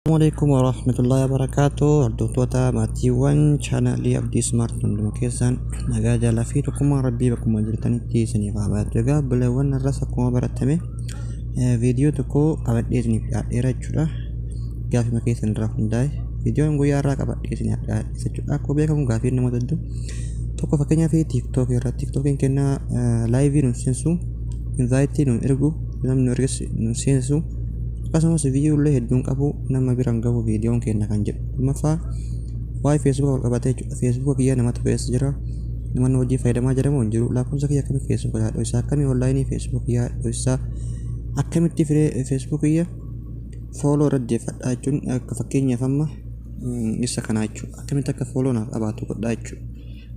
Assalamualaikum warahmatullahi wabarakatuh. Hordoftoota maatiiwwan chaanaalii Abdii Smart hunduma keessan nagaa jaalaa fi tokkummaa rabbii bakkuma jirtanitti isiniif haa baatu. Egaa bileewwan irras akkuma baratame viidiyoo tokko qabadhee isiniif dhiyaadheera jechuudha. Gaafima keessan irraa hundaa'e viidiyoon guyyaa irraa qabadhee isiniif dhiyaadhe jechuudha. Akkuma beekamu gaafiin nama hedduu tokko fakkeenyaaf TikTok irratti TikTokiin kennaa laayivii nu seensu invaayitii nu ergu namni nu erges nu seensu akkasumas viidiyoolee hedduun qabu nama biraan gahu viidiyoon kenna kan jedhu lammaffaa waa'ee Facebook wal qabatee jechuudha. Facebook kiyya namatu keessa jira namoonni hojii fayyadamaa jedhamu hin jiru. Lakkoofsa kiyya akkamii Facebook haa dho'isaa akkamii onlaayinii Facebook kiyya dho'isaa akkamitti firee Facebook kiyya fooloo irra deeffadhaa jechuun akka fakkeenyaaf amma isa kanaa jechuudha. Akkamitti akka fooloo naaf qabaatu godhaa jechuudha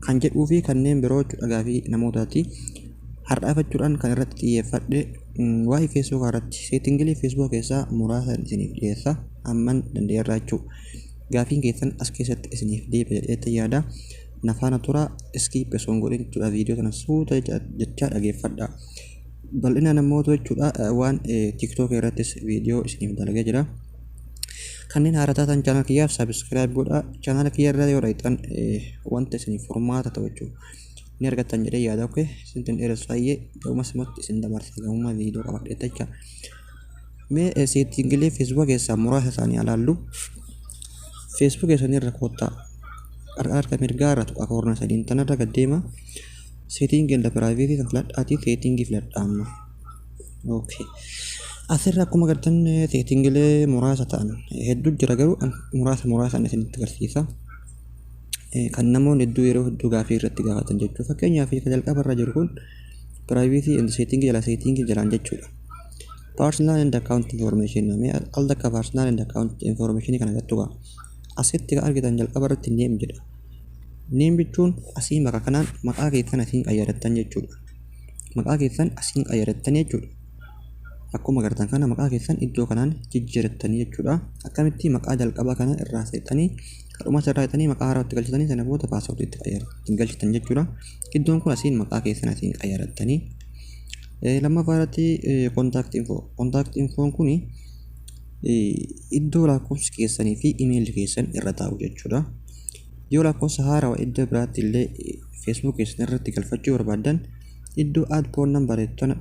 kan jedhuu fi kanneen biroo jechuudha. Gaafii namootaati har'aafachuudhaan kan irratti xiyyeeffadhe waa'ee Facebook irratti seetingilii Facebook keessaa muraasa isiniif dhiyeessa amman danda'eerraa jechuudha. Gaafiin keessan as keessatti isiniif deebi'a jedhee yaada. Nafaana tura iskiip osoo hin godhin jechuudha. Viidiyoo kana suuta jechaa dhageeffadha. Bal'inaan ammoo jechuudha waan TikTok irrattis viidiyoo isiniif dalagee jira. Kanneen haaraa taatan chaanal kiyyaaf sabiskiraayib godhaa. Chaanal kiyya irra yoo dhaqxan wanta isiniif furmaata ta'u jechuudha. Ni argattan jedhee yaada. Oke sintin dheeressu baay'ee ga'uma simatti isin dabarsa ga'ummaa viidiyoo qabadhee jecha. Mee seetingilee Facebook keessaa muraasa isaanii ilaallu. Facebook keessanii irra koottaa harka mirgaa irra tuqa koorna sadiin tanarra gaddeema. Seetingii inda piraayiveetii kan filadhaatii seetingii filadhaa amma. Oke asirra akkuma agartan seetingilee muraasa ta'an hedduu jira garuu muraasaan isinitti agarsiisa. Kan namoonni hedduu yeroo hedduu gaafii irratti gaafatan jechuudha. Fakkeenyaaf kan jalqaba irra jiru kun privacy and setting jala setting jalaan jechuudha. Personal and account information namee al dakka personal and account information kana gattu gaa asitti argitan jalqaba irratti name jedha. Name jechuun asii maqaa kanaan maqaa keessan asiin qayyadattan jechuudha. Maqaa keessan asiin qayyadattan jechuudha. Akkuma agartan kana maqaa keessan iddoo kanaan jijjiirattanii jechuudha. Akkamitti maqaa jalqabaa kana irraa seexanii kadhuma sirraa itanii maqaa haaraatti galchitanii sana booda paaswordiitti galchitan jechuudha. Iddoon kun asiin maqaa keessan asiin qayyarattanii. Lammaffaa irratti contact info kun iddoo lakkoofsi keessanii fi email keessan irra taa'u jechuudha. Yoo lakkoofsa haaraa iddoo biraatti illee Facebook keessan irratti galfachuu barbaadan iddoo add phone number jechuudha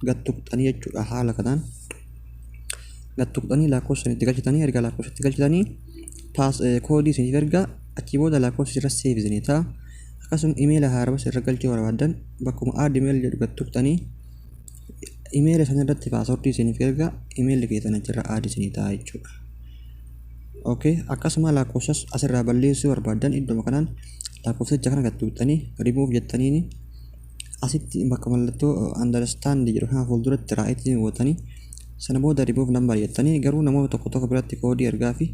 gattuqxanii jechuudha. Haala kanaan gattuqxanii lakkoofsa itti galchitanii erga lakkoofsa itti galchitanii koodii isiniif ergaa achi booda lakkoofsi irra seef isinii ta'a. Akkasuma imeela haaraa irra galchuu barbaadan bakkuma add email jedhu gattuqxanii imeela sana irratti paaswordii isiniif ergaa imeelli keessan achirra add isinii ta'a jechuudha. Okay akkasuma lakkoofsas asirraa balleessuu barbaadan iddoo kanaan lakkoofsicha kana gattuqxanii remove jettanii asitti bakka mallattoo understand jedhu kana fuulduratti raayitii gootanii sana booda remove number jettanii garuu namoota tokko biratti koodii ergaa fi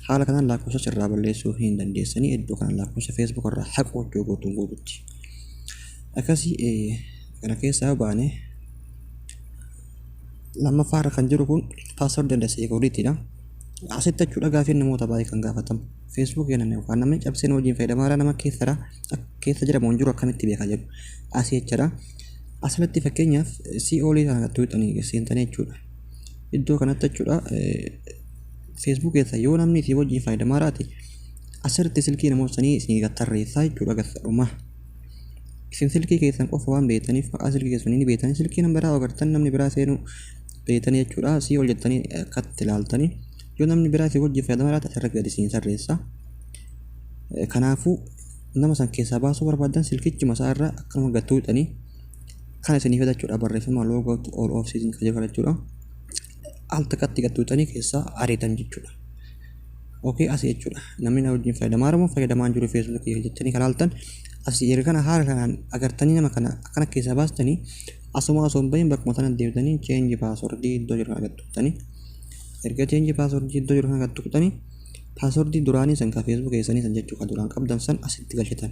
haala kanaan lakkoofsa irraa balleessuu hin dandeessanii iddoo kana lakkoofsa Facebook irraa haquu guutuutti. Akkasii kana keessaa baane lammaffaa irra kan jiru kun password and security'dha. Asitti jechuudha gaafiin namoota baay'ee kan gaafatamu. Facebook yookaan yookaan namni cabseen hojiin fayyadamaa nama keessa jiramu hin jiru akkamitti beekaa jedhu. Asii jechuudha. Asirratti fakkeenyaaf COL kana gattuuxanii seentanii jechuudha. Iddoo kanatti jechuudha Facebook keessa yoo namni si wajjin fayyadamaa raate asirratti silkii namoota sanii isin gattarreessaa jechuudha gassadhuma. Isin silkii keessan qofa waan beektaniif maqaa silkii keessanii ni beektanii silkii nama biraa agartan namni biraa seenuu beektanii jechuudha. Si ol jettanii akkatti ilaaltanii yoo namni biraa si wajjin fayyadamaa raate asirra gadi isin sarreessa. Kanaafuu nama san keessaa baasuu barbaadan silkichuma isaa irraa akkuma gattuuxanii kan isinii fedhachuudha barreeffama loogoo all of season kan jedhu jechuudha. Al takkatti gattuuxanii keessaa ariitan jechuudha. Okay asii jechuudha. Namni na wajjin fayyadamaa jiru Facebook jettanii kan ilaaltan asii erga kana haala kanaan agartanii nama kana akkana keessaa baastanii asuma osoo hin bahin bakkuma sana deebitanii change password iddoo jiru kana gattuuxanii erga change password iddoo jiru kana gattuuxanii password duraanii san ka Facebook keessanii san jechuu kan duraan qabdan san asitti galchitan.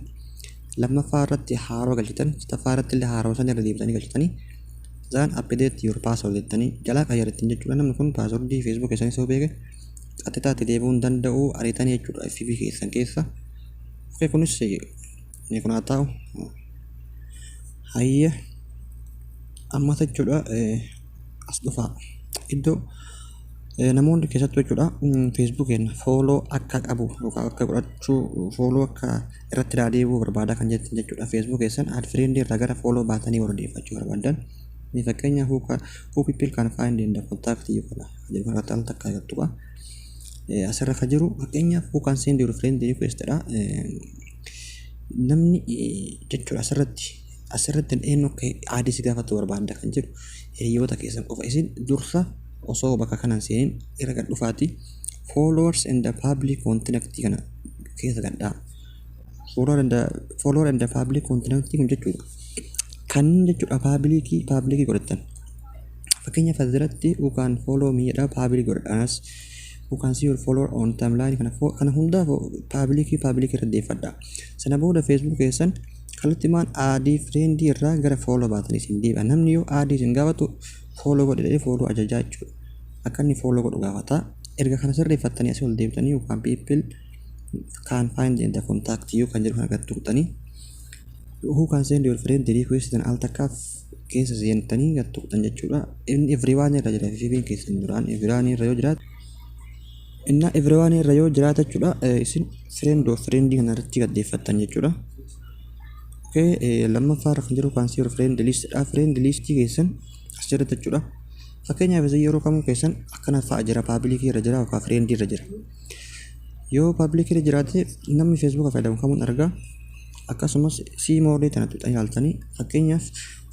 Lammaffaa irratti haaroo galchitan sadaffaa irratti illee haaroo san irra deebitanii galchitanii zaan update your password jettanii jalaa qayyarattan jechuudha. Namni kun passwordii Facebook keessanii soo beeke qaxxitaatti deebi'uu hin danda'u ariitanii jechuudha FB keessan keessa. Okay kunis ni kun haa ta'u. Hayya amma jechuudha as dhufaa iddoo namoonni keessattuu jechuudha Facebook follow akka qabu yookaan akka godhachuu follow akka irratti deebi'uu barbaada kan jettan jechuudha. Facebook keessan add friend irraa gara follow baatanii wardeeffachuu barbaadan fakkeenyaaf who people can find in the contact you kana jedhu irratti al takka agartuudha. Asirra kan jiru fakkeenyaaf who can send your friend request dha. Namni jechuudha asirratti eenyu akka aadii si gaafatu barbaada kan jedhu hiriyoota keessan qofa isin dursa osoo bakka kanan seenin irra gad dhufaati followers and the public contact kana keessa gadhaa. Follower and the public contact kun jechuudha kan jechuudha public godhatan fakkeenyaaf asirratti who can follow me dha public godhadhanas who can see your follower on timeline kana hundaa public irra deeffadha. Sana booda Facebook keessan kallattimaan aadii friend irraa gara follow baatanii isin deebi'a. Namni yoo aadii isin gaafatu follow godhee follow ajajaa jechuudha. Akka inni follow godhu gaafata. Erga kana sirreeffattanii asii ol deebitanii yookaan people can find in the contact you kan jedhu kana gad tuqxanii who can send your friend request dan al takkaaf keessa seentanii gad tuqxan jechuudha. Inni everyone irra jira fiifiin keessan duraan everyone irra yoo jiraatu everyone irra yoo jiraata jechuudha isin friend kana irratti gaddeeffattan jechuudha. Lammaffaa kan jiru kan your friend list dha. Friend list keessan asirratti jechuudha. Fakkeenyaaf yeroo kamuu keessan akkana fa'a jira public irra jira yookaan friend irra jira. Yoo public irra jiraate namni Facebook fayyadamu kamuun argaa. Akkasumas siimoodee tana tuqxanii ilaaltanii fakkeenyaaf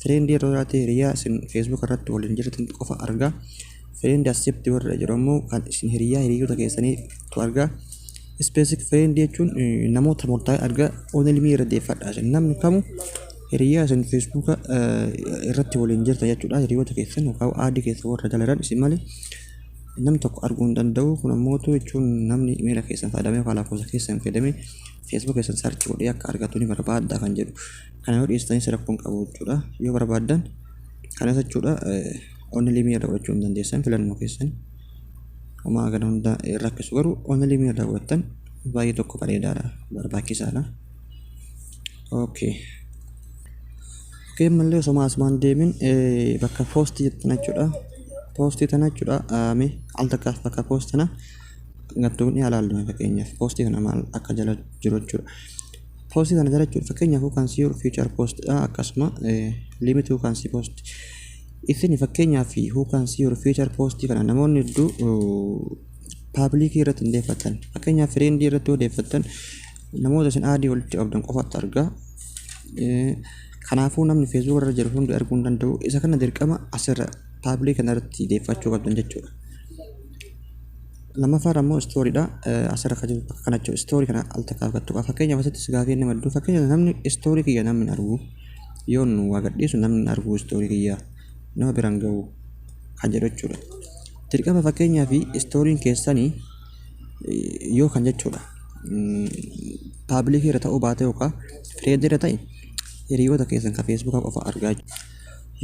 friend irra jiraate hiriyaa isin Facebook irratti waliin jirtan qofa argaa. Friend accept warra jiru immoo kan isin hiriyoota keessanii tu argaa. Specific friend jechuun namoota murtaa'e argaa only irra deeffadha. Namni kamuu hiriyaa isin Facebook irratti waliin jirtan jechuudha. Hiriyoota keessan yookaan aadii keessa warra dalagan isin malee namni tokko arguu hin danda'u. Kun ammoo jechuun namni emaila keessan fayyadamee yookaan lakkoofsa keessan fayyadamee Facebook keessan search godhee akka argatu ni barbaadda kan jedhu. Kana yoo dhiyeessanii rakkoon qabu jechuudha. Yoo barbaaddan kanas jechuudha only irra godhachuu hin dandeessan filannoo keessan. Homaa gana hunda rakkisu garuu only irra godhattan baay'ee tokko bareedaadha barbaachisaadha. Mallee osoo asumaan deemin bakka poostii jettan jechuudha. Poostii tana jechuudha al takkaaf bakka poostii tana gattuun ilaallu fakkeenyaaf poostii kana maal akka jala jiru jechuudha. Poostii tana jala jechuudha fakkeenyaaf who can see your future post dha. Akkasuma limit who can see post isin fakkeenyaaf who can see your future post kana namoonni hedduu public irratti hundeeffatan fakkeenyaaf friend irratti hundeeffatan namoota isin aadii walitti qabdan qofaatti argaa. Kanaafuu namni Facebook irra jiru hundi arguu hin danda'u. Isa kana dirqama asirra public kana irratti deeffachuu qabdan jechuudha. Lammaffaa immoo story dha. Asirra kan jiru bakka kana jechuudha. Story kana al takkaaf gattu qaba. Fakkeenyaaf asitti gaafii nama hedduu fakkeenyaaf namni story kiyya namni argu yoo nu waa gadhiisu namni argu story kiyya nama biraan ga'u kan jedhu jechuudha. Dirqama fakkeenyaaf story keessanii yoo kan jechuudha public irra ta'uu baate yookaan friend irra ta'e hiriyoota keessan kan Facebook qofa argaa jiru.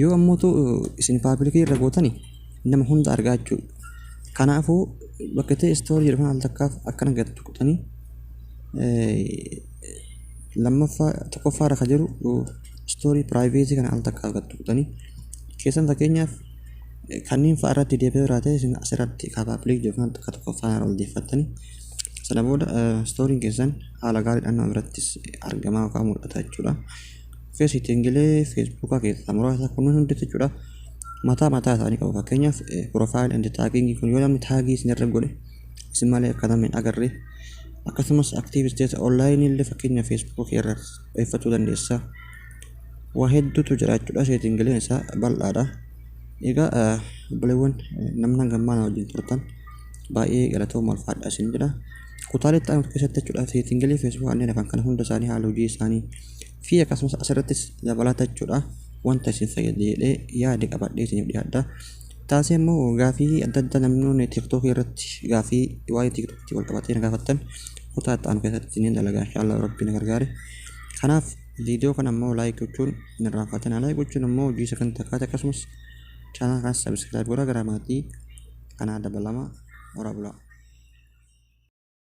Yoo ammoo isin public irra gootanii nama hunda argaa jechuudha. Kanaafuu bakka ta'e story jedhu kan al takkaaf akkana gad tuqxanii lammaffaa tokkoffaa irra kan jiru story privacy kana al takkaaf gad tuqxanii keessan fakkeenyaaf kanneen fa'a irratti deebi'ee jiraate isin asirratti kan public jedhu kan tokkoffaa irra ol deeffattanii sana booda stooriin keessan haala gaariidhaan nama birattis argamaa yookaan mul'ata jechuudha. Settingilee Facebook keessaa muraasa kunneen hundi jechuudha mataa isaanii qabu. Fakkeenyaaf profile and tagging kun yoo namni taagii isin irra godhe isin malee akka namni agarre akkasumas active state online illee fakkeenyaaf Facebook irra dhiyeeffachuu dandeessa. Waa hedduutu jira jechuudha. Settingileen isaa bal'aadha. Egaa buleewwan namni hangammaan wajjin turtan baay'ee galatooma ulfaadha isin jedha. Kutaalee ta'an keessatti jechuudha settingilee Facebook kanneen afaan kana hunda isaanii haala hojii isaanii fi akkasumas asirrattis dabalata jechuudha. Wanta isin fayyadee yaada qabadhee isiniif dhiyaadha. Taasii immoo gaafii adda addaa namoonni TikTok irratti gaafii waa'ee TikTok wal qabatee gaafattan kutaa ta'an keessatti isiniin dalagaa inshallah rabbiin gargaare. Kanaaf viidiyoo kana immoo like gochuun hin irraanfatinaa. Like gochuun immoo hojii sagantaa takkaate akkasumas channel kan subscribe godhaa gara maatii kanaa dabalama. Ora bulaa.